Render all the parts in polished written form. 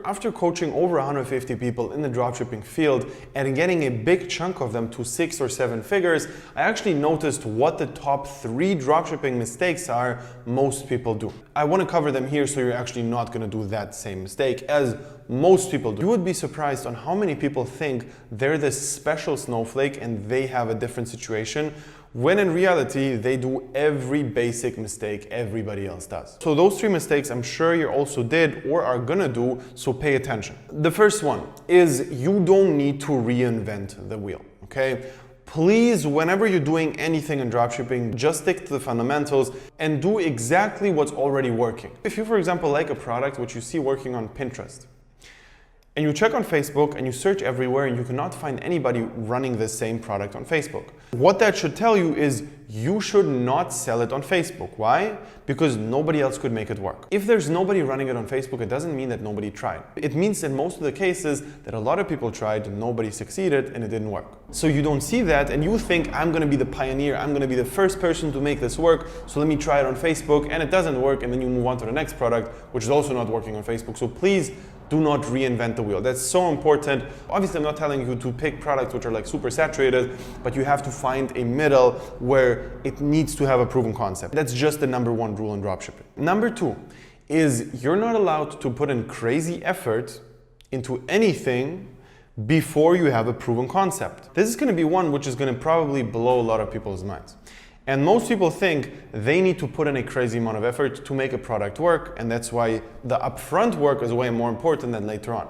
after coaching over 150 people in the dropshipping field and getting a big chunk of them to 6 or 7 figures, I actually noticed what the top 3 dropshipping mistakes are most people do. I want to cover them here so you're actually not going to do that same mistake as most people do. You would be surprised on how many people think they're this special snowflake and they have a different situation, when in reality, they do every basic mistake everybody else does. So those 3 mistakes I'm sure you also did or are gonna do, so pay attention. The first one is you don't need to reinvent the wheel, okay? Please, whenever you're doing anything in dropshipping, just stick to the fundamentals and do exactly what's already working. If you, for example, like a product which you see working on Pinterest, and you check on Facebook and you search everywhere and you cannot find anybody running the same product on Facebook. What that should tell you is you should not sell it on Facebook. Why? Because nobody else could make it work. If there's nobody running it on Facebook, it doesn't mean that nobody tried. It means in most of the cases that a lot of people tried, nobody succeeded, and it didn't work. So you don't see that and you think, I'm gonna be the pioneer, I'm gonna be the first person to make this work, so let me try it on Facebook, and it doesn't work, and then you move on to the next product, which is also not working on Facebook. So please, do not reinvent the wheel. That's so important. Obviously, I'm not telling you to pick products which are like super saturated, but you have to find a middle where it needs to have a proven concept. That's just the number 1 rule in dropshipping. Number 2 is you're not allowed to put in crazy effort into anything before you have a proven concept. This is going to be one which is going to probably blow a lot of people's minds. And most people think they need to put in a crazy amount of effort to make a product work, and that's why the upfront work is way more important than later on.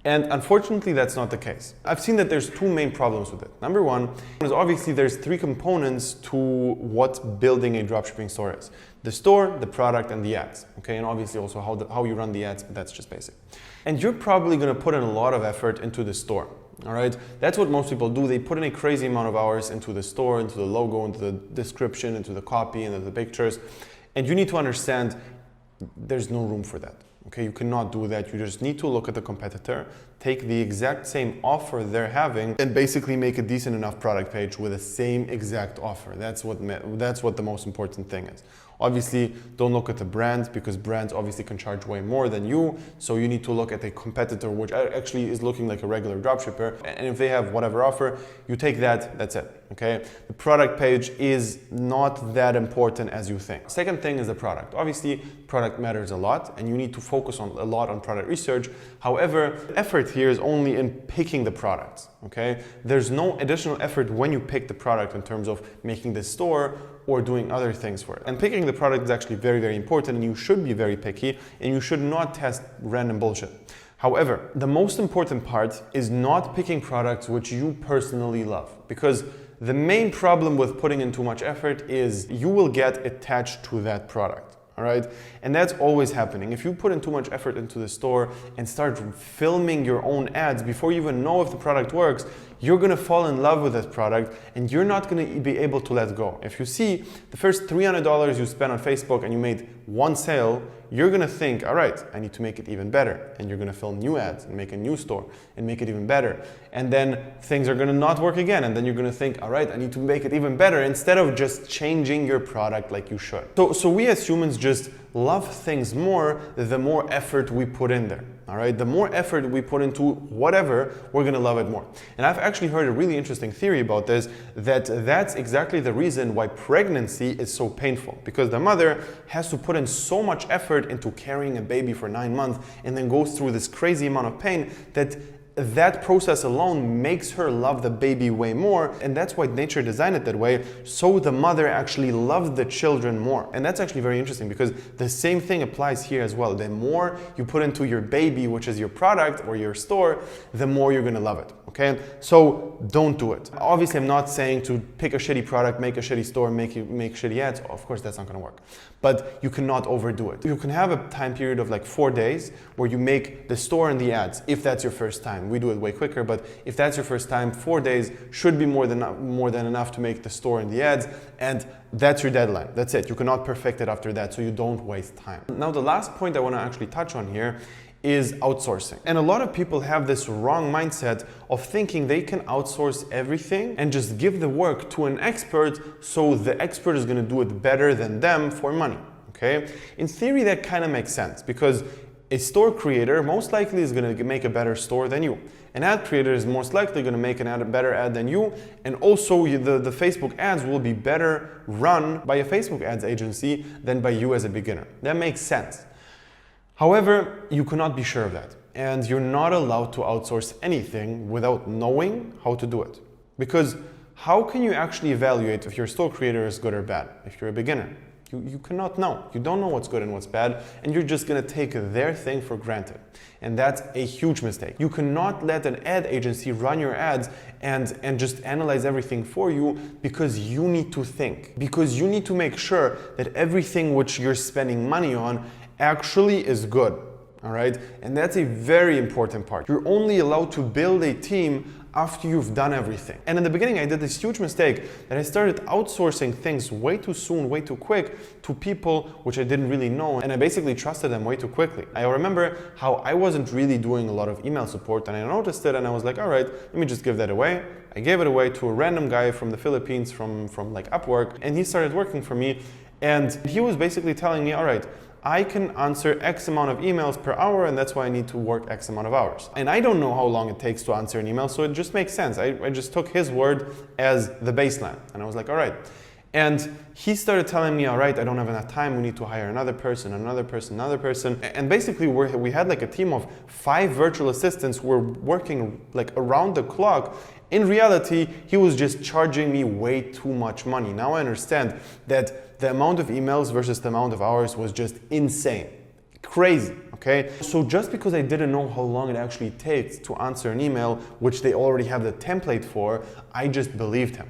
And unfortunately, that's not the case. I've seen that there's 2 main problems with it. Number 1 is obviously there's 3 components to what building a dropshipping store is. The store, the product, and the ads. Okay, and obviously also how you run the ads, but that's just basic. And you're probably gonna put in a lot of effort into the store. All right, that's what most people do. They put in a crazy amount of hours into the store, into the logo, into the description, into the copy, into the pictures. And you need to understand there's no room for that. Okay, you cannot do that. You just need to look at the competitor, take the exact same offer they're having, and basically make a decent enough product page with the same exact offer. That's what the most important thing is. Obviously, don't look at the brand because brands obviously can charge way more than you. So you need to look at a competitor which actually is looking like a regular dropshipper. And if they have whatever offer, you take that, that's it. Okay, the product page is not that important as you think. Second thing is the product. Obviously, product matters a lot and you need to focus a lot on product research. However, effort here is only in picking the products. Okay, there's no additional effort when you pick the product in terms of making the store or doing other things for it. And picking the product is actually very, very important, and you should be very picky and you should not test random bullshit. However, the most important part is not picking products which you personally love, because the main problem with putting in too much effort is you will get attached to that product. All right, and that's always happening. If you put in too much effort into the store and start filming your own ads before you even know if the product works, you're gonna fall in love with this product and you're not gonna be able to let go. If you see the first $300 you spent on Facebook and you made 1 sale, you're gonna think, all right, I need to make it even better. And you're gonna film new ads and make a new store and make it even better. And then things are gonna not work again. And then you're gonna think, all right, I need to make it even better, instead of just changing your product like you should. So we as humans just love things more the more effort we put in there. All right, the more effort we put into whatever, we're gonna love it more. And I've actually heard a really interesting theory about this, that's exactly the reason why pregnancy is so painful, because the mother has to put in so much effort into carrying a baby for 9 months and then goes through this crazy amount of pain that process alone makes her love the baby way more. And that's why nature designed it that way, so the mother actually loves the children more. And that's actually very interesting, because the same thing applies here as well. The more you put into your baby, which is your product or your store, the more you're gonna love it. Okay, so don't do it. Obviously, I'm not saying to pick a shitty product, make a shitty store, make shitty ads. Of course, that's not gonna work. But you cannot overdo it. You can have a time period of like 4 days where you make the store and the ads, if that's your first time. We do it way quicker, but if that's your first time, 4 days should be more than enough to make the store and the ads, and that's your deadline. That's it. You cannot perfect it after that, so you don't waste time. Now, the last point I want to actually touch on here is outsourcing. And a lot of people have this wrong mindset of thinking they can outsource everything and just give the work to an expert, so the expert is going to do it better than them for money. Okay? In theory, that kind of makes sense, because A store creator most likely is going to make a better store than you. An ad creator is most likely going to make a better ad than you, and also the Facebook ads will be better run by a Facebook ads agency than by you as a beginner. That makes sense. However, you cannot be sure of that, and you're not allowed to outsource anything without knowing how to do it. Because how can you actually evaluate if your store creator is good or bad if you're a beginner? You cannot know. You don't know what's good and what's bad, and you're just going to take their thing for granted. And that's a huge mistake. You cannot let an ad agency run your ads and just analyze everything for you, because you need to think. Because you need to make sure that everything which you're spending money on actually is good. All right? And that's a very important part. You're only allowed to build a team after you've done everything. And in the beginning, I did this huge mistake that I started outsourcing things way too soon, way too quick to people which I didn't really know, and I basically trusted them way too quickly. I remember how I wasn't really doing a lot of email support, and I noticed it, and I was like, all right, let me just give that away. I gave it away to a random guy from the Philippines, from like Upwork, and he started working for me, and he was basically telling me, all right, I can answer X amount of emails per hour, and that's why I need to work X amount of hours. And I don't know how long it takes to answer an email, so it just makes sense. I just took his word as the baseline, and I was like, all right. And he started telling me, all right, I don't have enough time, we need to hire another person, another person, another person. And basically we had like a team of 5 virtual assistants who were working like around the clock. In reality, he was just charging me way too much money. Now I understand that the amount of emails versus the amount of hours was just insane. Crazy, okay? So just because I didn't know how long it actually takes to answer an email, which they already have the template for, I just believed him.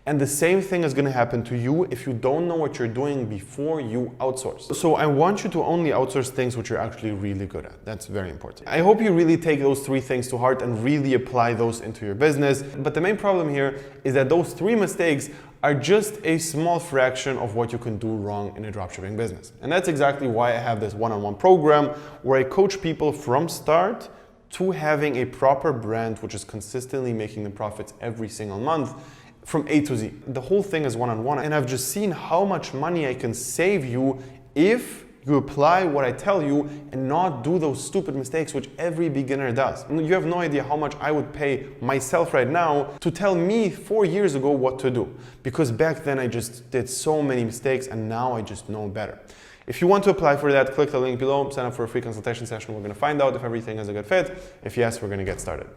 And the same thing is going to happen to you if you don't know what you're doing before you outsource. So I want you to only outsource things which you're actually really good at. That's very important. I hope you really take those 3 things to heart and really apply those into your business. But the main problem here is that those 3 mistakes are just a small fraction of what you can do wrong in a dropshipping business. And that's exactly why I have this one-on-one program where I coach people from start to having a proper brand which is consistently making the profits every single month, from A to Z. The whole thing is one-on-one, and I've just seen how much money I can save you if you apply what I tell you and not do those stupid mistakes which every beginner does. You have no idea how much I would pay myself right now to tell me 4 years ago what to do, because back then I just did so many mistakes, and now I just know better. If you want to apply for that, click the link below, sign up for a free consultation session. We're going to find out if everything is a good fit. If yes, we're going to get started.